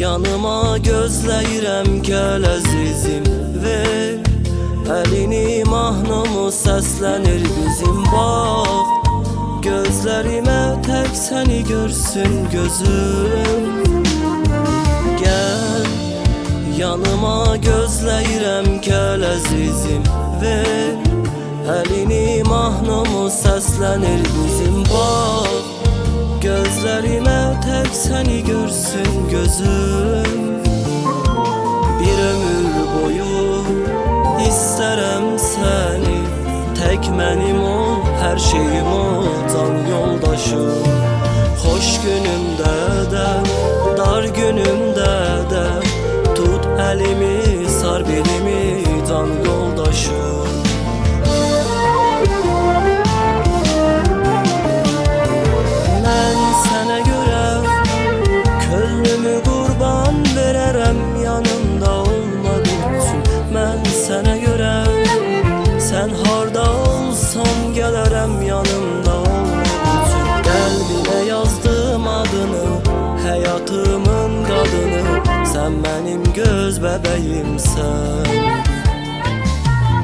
Yanıma gözləyirəm gəl əzizim, ver əlini, mahnımı səslənir bizim bax. Gözlərimə tək səni görsün gözüm. Gəl yanıma gözləyirəm gəl əzizim, ver əlini, mahnımı səslənir bizim bax. Gözlərimə tək səni görsün gözüm. Bir ömür boyu istərəm səni, tək mənim ol, hər şeyim ol, can yoldaşım. Xoş günümdə də, dar günümdə də, tut əlimi, sar belimi, can yoldaşım. Yanımda olmadığın üçün mən sənə görə, sən harda olsan gələrəm yanımda olmadığın üçün. Qəlbinə yazdım adını, həyatımın qadını, sən mənim göz bəbəyimsən.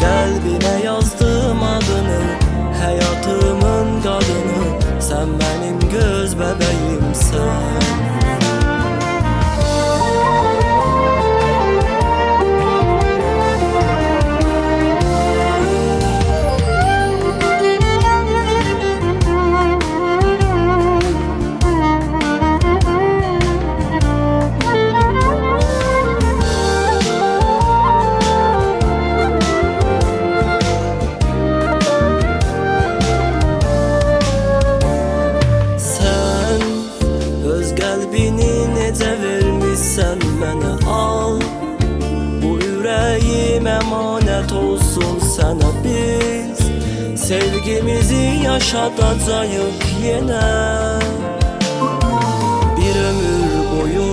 Qəlbinə yazdım adını, həyatımın qadını, sən mənim göz bəbəyimsən. Qəlbini necə vermişsən mənə al, bu ürəyim əmanət olsun sənə. Biz sevgimizi yaşadacağıq yenə. Bir ömür boyu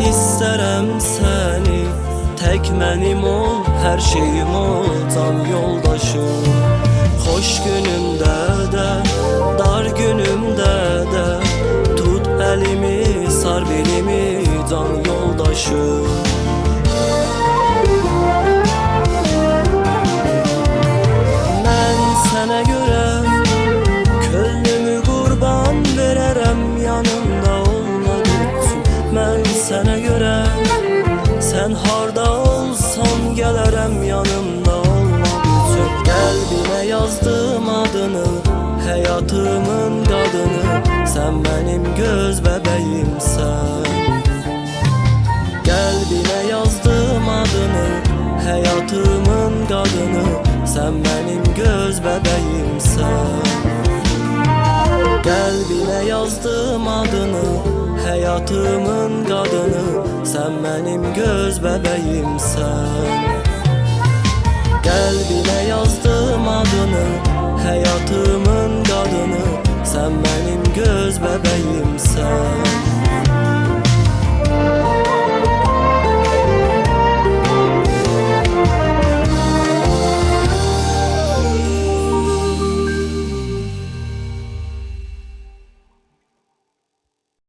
istərəm səni, tək mənim ol, hər şeyim ol, can yoldaşım. Xoş günümdə də, dar günümdə də, tut əlimi, sar belimi, can yoldaşım. Mən sənə görə könlümü qurban verərəm yanımda olmadığın üçün. Mən sənə görə, sən harda olsan gələrəm yanımda olmadığın üçün. Qəlbinə yazdım adını, həyatımın qadını, sən mənim göz bəbəyimsən. Qəlbinə yazdım adını, həyatımın qadını, sən mənim göz bəbəyimsən. Qəlbinə yazdım adını, həyatımın qadını, sən mənim göz bəbəyimsən. Qəlbinə yazdım adını, həyatımın qadını, sən mənim göz bəbəyimsən.